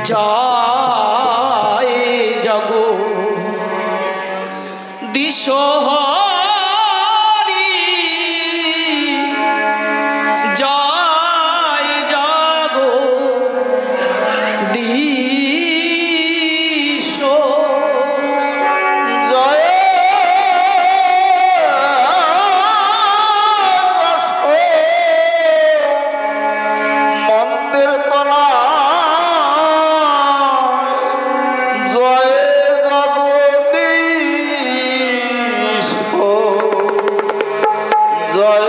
জয় জগদীশ হরি জয় জগদীশ জয় মন্দির তলা জয় জগদীশ জয়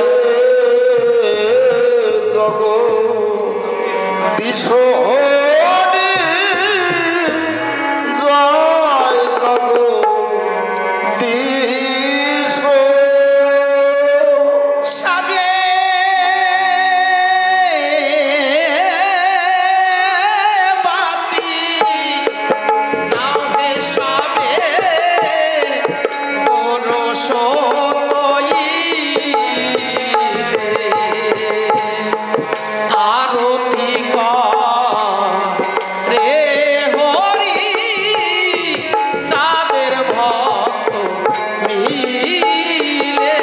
জগদীশ হরি জয় জগদীশ সাজে বাতি দাবে সবে বরসতই আরতি করে হরি চাঁদের ভক্ত মিলে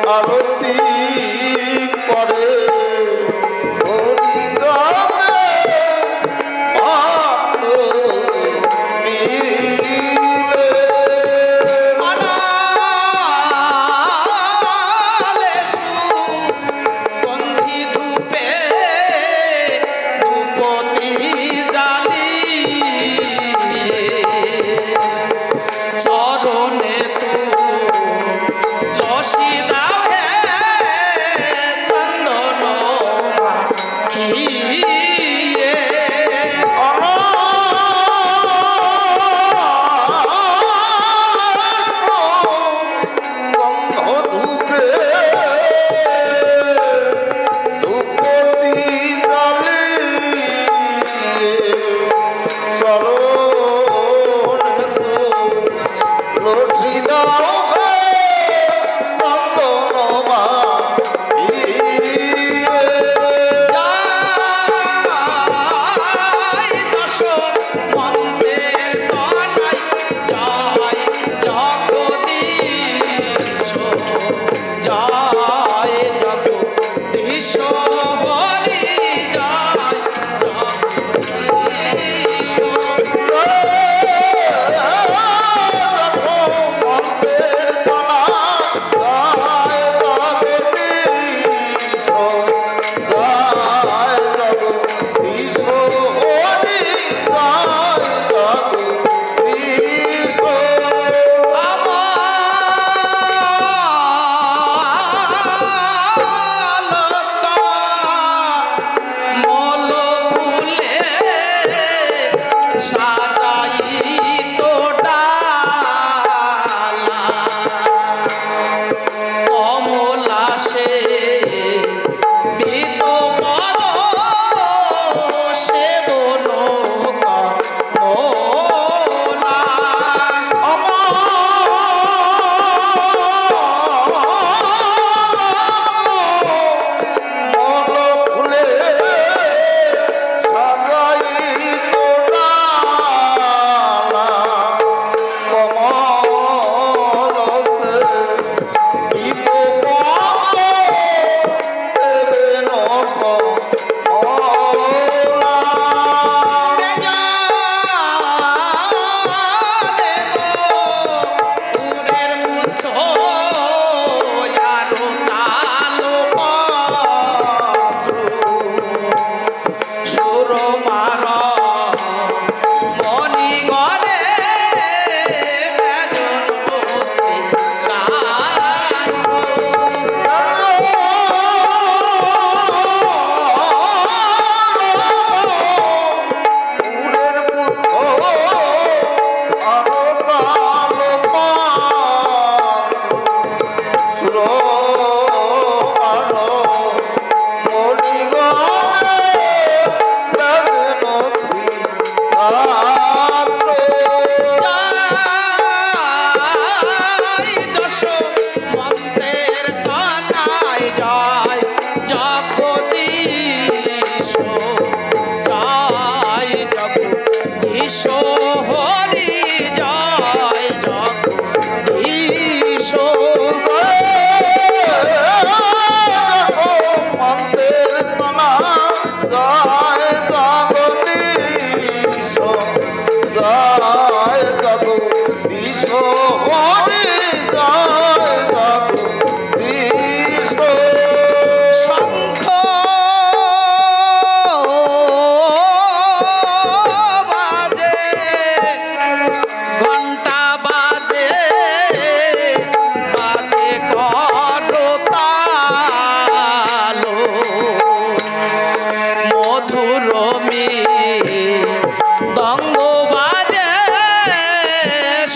আরতি করে গন্ধি ধূপে ধূপতি জালি চরণে তুলসী দাও হে চন্দন মাখিয়ে ধূপে ধূপতি জালি চরণ তুলসী দাও হে চন্দন মাখিয়ে জয় যশোমন্তের তনয় জয় জগদীশ জয় জগদীশ হরি জয় জগদীশ হরি জয় জগদীশ মন্দের তনা জয় জগদীশ জয় জগদীশ হরি জয় জগদীশ শঙ্খ বাজে ঘণ্টা বাজে বাজে করতালো মধুর দঙ্গ বাজে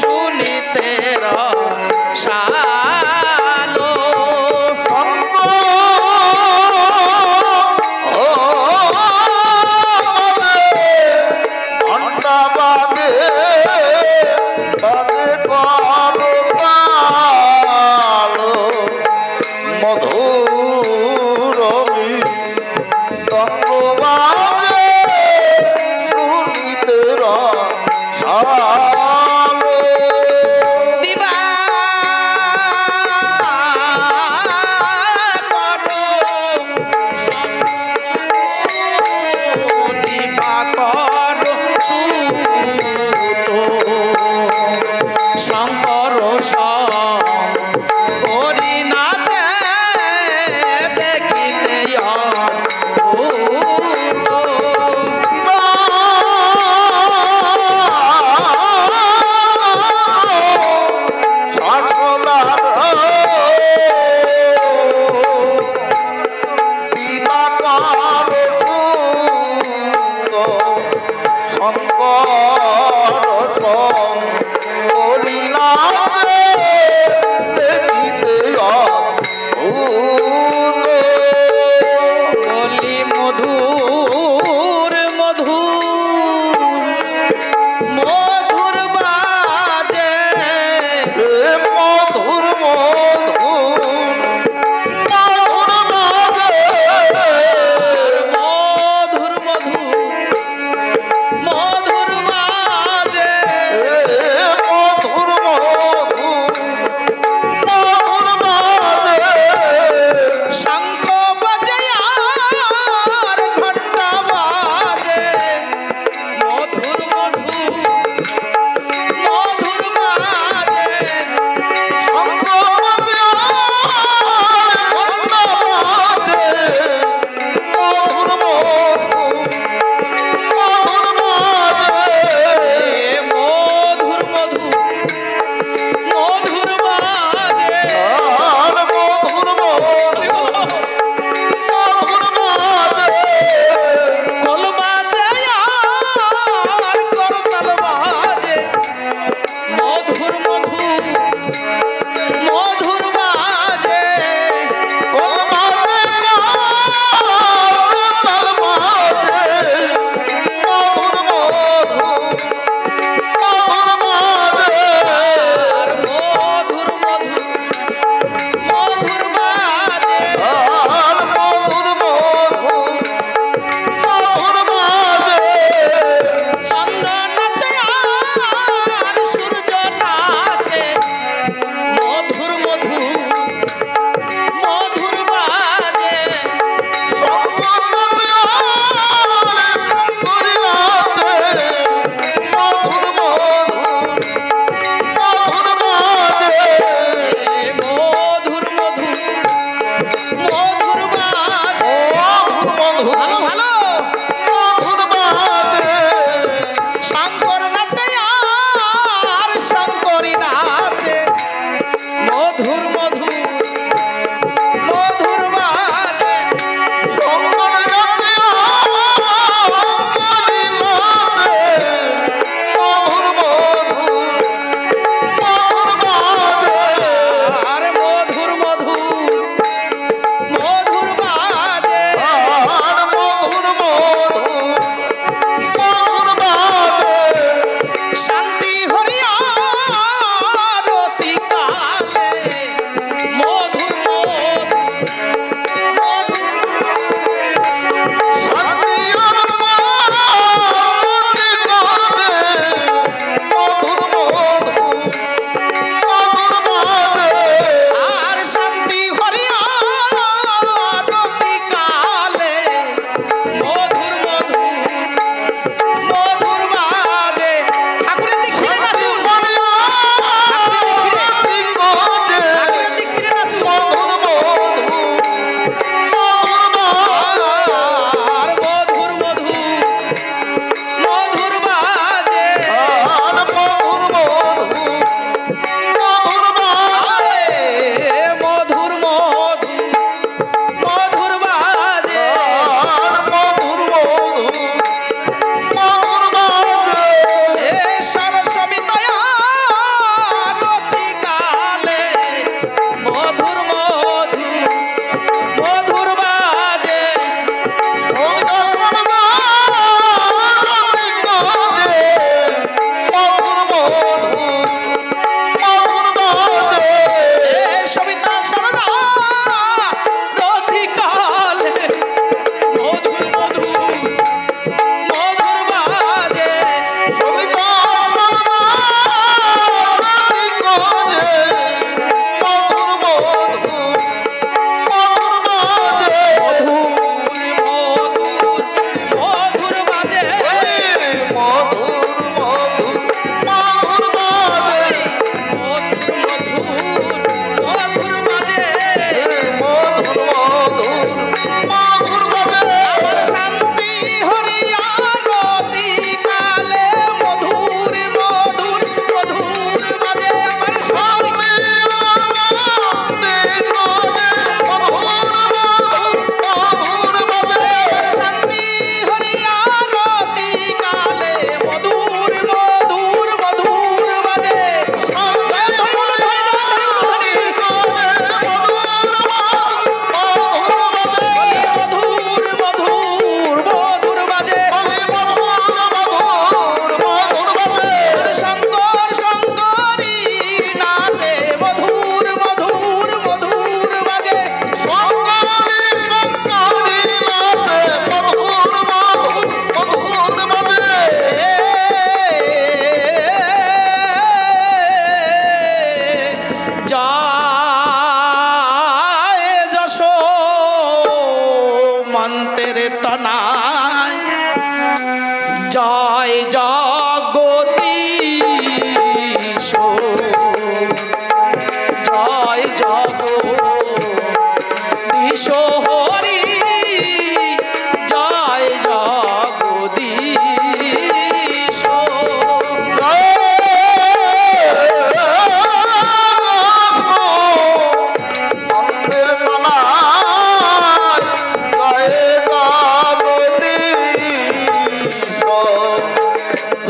শুনিতে রসালো ঘন্টা বাজে বাজে করতাল মধুর দঙ্গ বাজে শুনিতে রসালো দিবা করো শঙ্কর করি নাচে দেখিতে বলি মধুর মধুর মধুর বাজে মধুর মধুর মধুর বাজে মধুর মধুর মধুর বাজে মধুর মধুর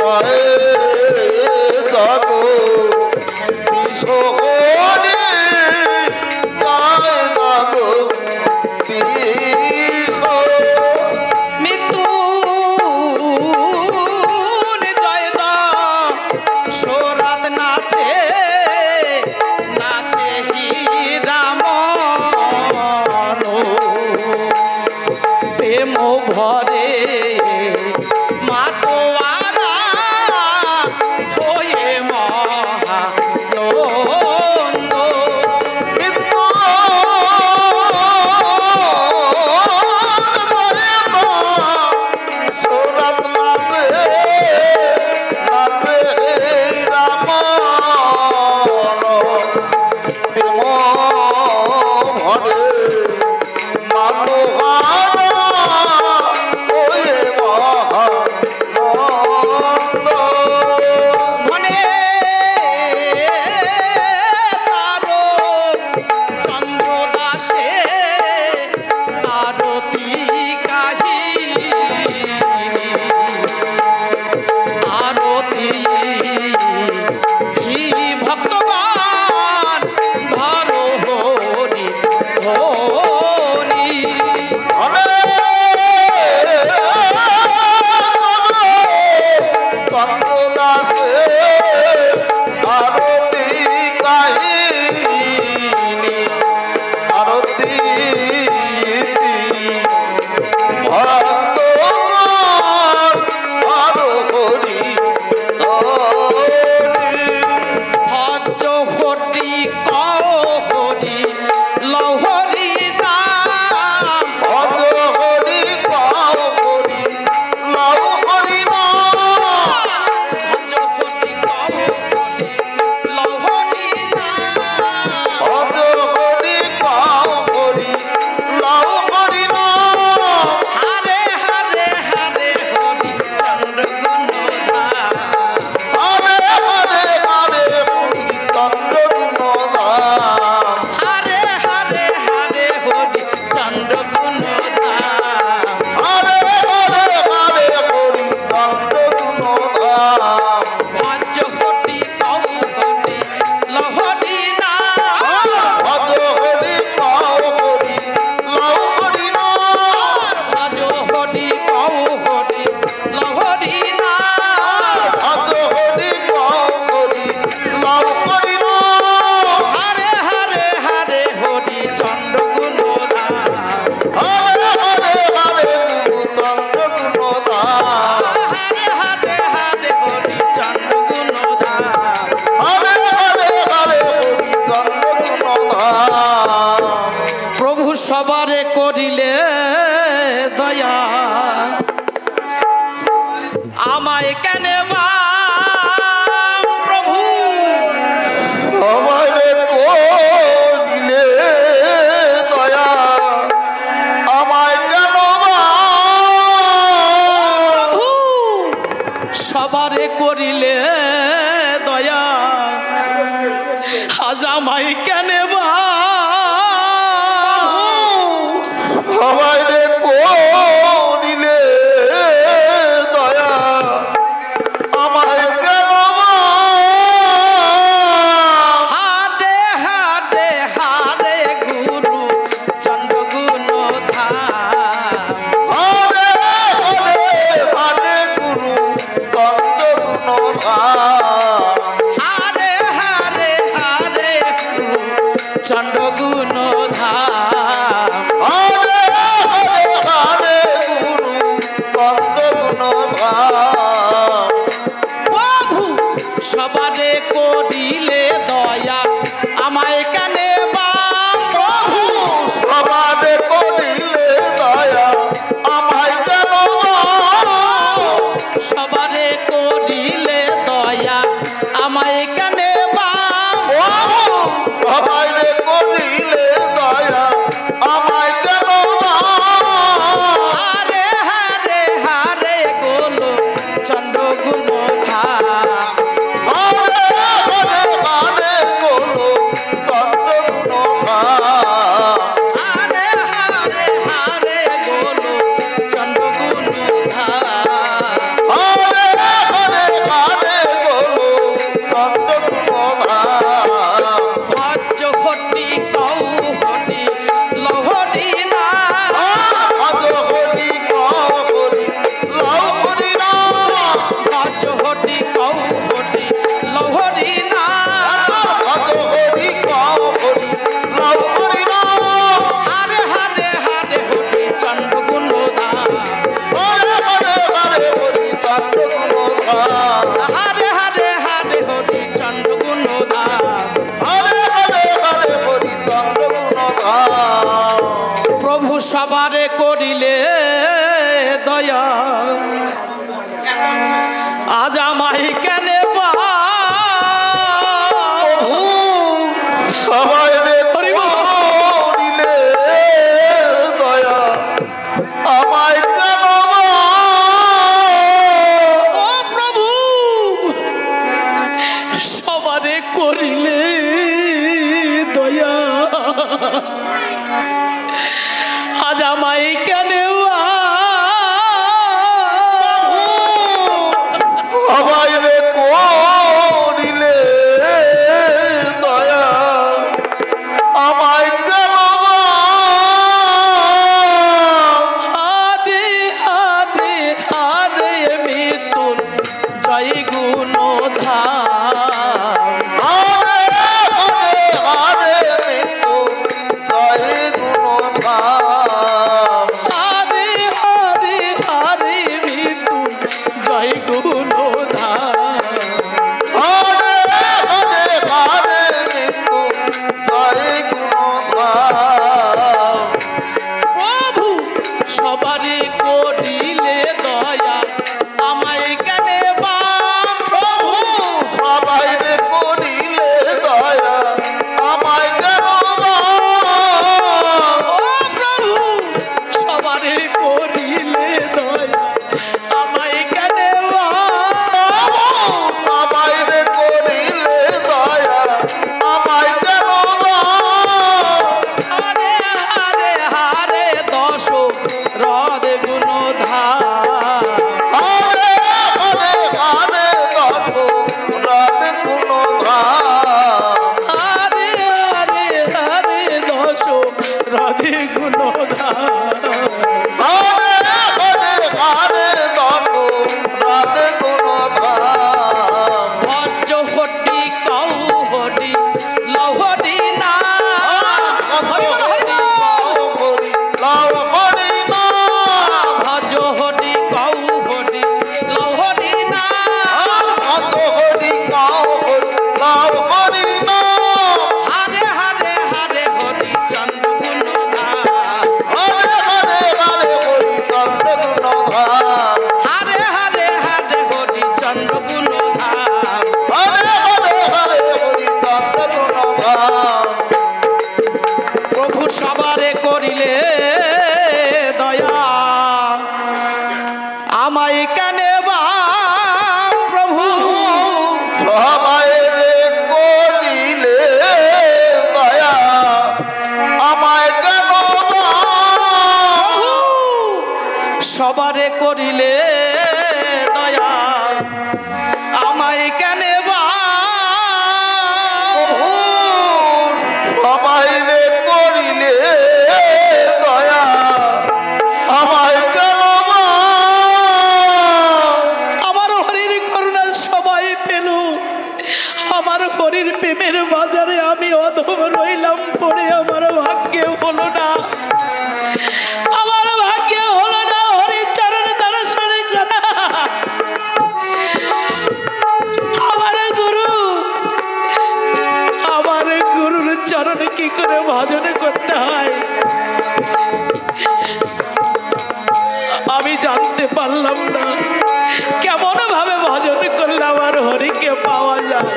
জয় জাগো তিসহরি জয় জাগো তিস মৃত্যু জয় দা সোরাত নাচে নাচে হি রাম প্রেম ভরে মাতোয়ারা হয়ে মহানন্দ সোরাত নাচে নাচে রাম প্রেম ভরে মাতোহারা ওয়ে মহানন্দ মনে তারো চন্দ্র দাসে আরতি কাহিনী আরতি ভক্তগণ ধরো হরি হরি চন্দ্রদাসে আরতি কাহিনী আরতি ভক্তগণ আরো হরি হরি ভজ হরি কও হরি লহরি নাম ভজ হরি পাও হরি লাভ হরি নাম ভজ হরি কও হরি লহরি নাম ভজ হরি পাও হরি লাভ হরি নাম হারে হারে হারে হরি চন্দ্র গুণধাম হরে হরে হরে হরি চন্দ্র গুণধাম হারে হারে হারে হরি চন্দ্র গুণধাম হরে হরে হরে হরি চন্দ্র গুণধাম ভজ হরি কও হরি লহরি নাম ভজ হরি পাও হরি লাভ হরি নাম ভজ হরি কও হরি লহরি নাম ভজ হরি পাও হরি লাভ হরি নাম হারে হারে হারে হরি চন্দ্র গুণধাম হরে হরে হরে গুরু চন্দ্র গুণধাম হারে হারে হারে হরি চন্দ্র গুণধাম হরে হরে হরে হরি চন্দ্র গুণধাম প্রভু সবারে করিলে দয়া আমায় কেন বা প্রভু আমারে করিলে দয়া আমায় কেন বা প্রভু সবারে করিলে দয়া আজ আমায় কেন বা আমারে করিলে দয়া আমায় কেন বা হারে হারে হারে গুরু চন্দ্র গুণধাম হরে হরে হরে গুরু চন্দ্র গুণধাম হারে হারে হারে গুরু চন্দ্র গুণধাম হরে হরে হরে গুরু চন্দ্র গুণধাম প্রভু সবারে করিলে দয়া আমায় কানে বা প্রভু সবারে করিলে দয়া আমায় কেন বা সবারে করিলে দয়া আমায় কানে বা সবারে করিলে দয়া আমায় কেন বা হারে হারে হারে গোলো চন্দ্র গুণধাম হরে হরে হরে গুরু চন্দ্র গুণধাম হারে হারে হারে গোলো চন্দ্র গুণধাম হরে হরে সবারে করিলে দয়া আজ আমায় কেন আমায় রে করিলে দয়া আমায় কেন ও প্রভু সবারে করিলে দয়া আজ আমায় কেন আমায় রে করিলে দয়া আমায় কেন হারে হারে হারে মৃত্যুর জয় গুণধাম হারে হারে হারে মৃত্যু জয় গুণধাম হারে হারে হারে মৃত্যুর জয় গুণধাম হারে হারে হারে মৃত্যু জয় গুণধাম প্রভু সবারে করিলে দয়া আমায় কেন প্রভু সবাই রে করিলে দয়া আমায় কেন ও প্রভু সবারে করিলে দয়া আমায় কেন সবাই রে করিলে দয়া আমায় কেন হারে হারে হারে দশ হ্রদ গুণধাম হারে হারে হারে দশ রাত গুণধাম হারে হারে হারে দশ হ্রদ গুণধাম হারে হারে হারে দশ রাত গুণধাম ভজ্র হটি কাউ হটি লহরি না হরি বল, হরি বল। ভজ্র হটি কাউ হটি লহরি না হারে হারে হারে হরি চন্দ্র গুণধাম হারে হারে হারে হরি চন্দ্র গুণধাম প্রভু সবারে করিলে দয়া আমায় কেন প্রভু সবারে করিলে দয়া আমায় কেন আমার হরির করুণার সবাই পেল আমার হরির প্রেমের বাজারে আমি অধম রইলাম পড়ে আমার ভাগ্যে হলো না আমার ভাগ্যে হলো না হরির চরণ দর্শন করা আমার গুরুর চরণ কি করে ভজন করতে হয় আমি জানতে পারলাম না কেমন ভাবে ভজন করলে আমার হরিকে পাওয়া যায়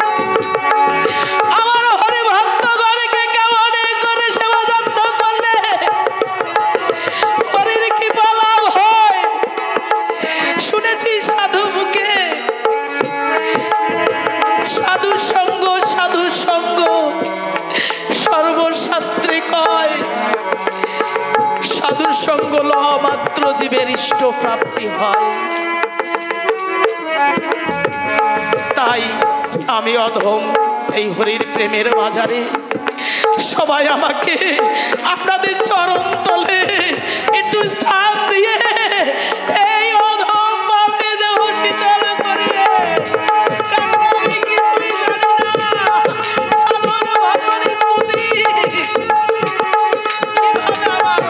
আমার হরি ভক্তগণকে কেমন করে সেবা যত্ন করলে হরির কি লাভ হয় শুনেছি সাধু মুখে সাধু সঙ্গ সর্বশাস্ত্রে কয় সাধুর সঙ্গ লওয়া মাত্র জীবের ইষ্ট প্রাপ্তি হয় তাই আমি অধম এই হরির প্রেমের বাজারে সবাই আমাকে আপনাদের চরণ তলে একটু স্থান দিয়ে এই অধম পাপে দেহ শীতল করিয়ে কারণ আমি কিছুই জানি না সাধন ভজনের স্তুতি কিভাবে আমার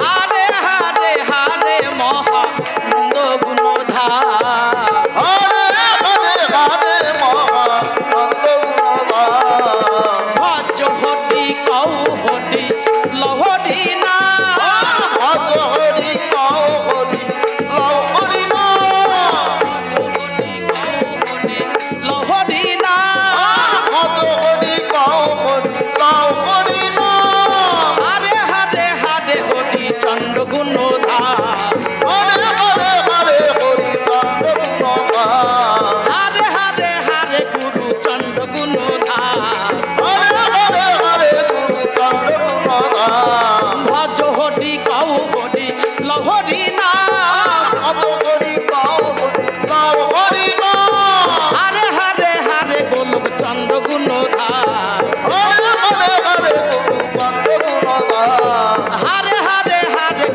হারে হারে হারে মহানন্দ গুণধার ভজ হরি কৌ হরি লহরি না লহরি না হারে হারে হারে হরি চন্ড গুণধার হারে হারে হারে গুরু চন্ড গুণধার ভজ হরি কৌ হরি লহরি না হারে হারে হারে গোলক চন্দ্র গুণধার হারে হারে হারে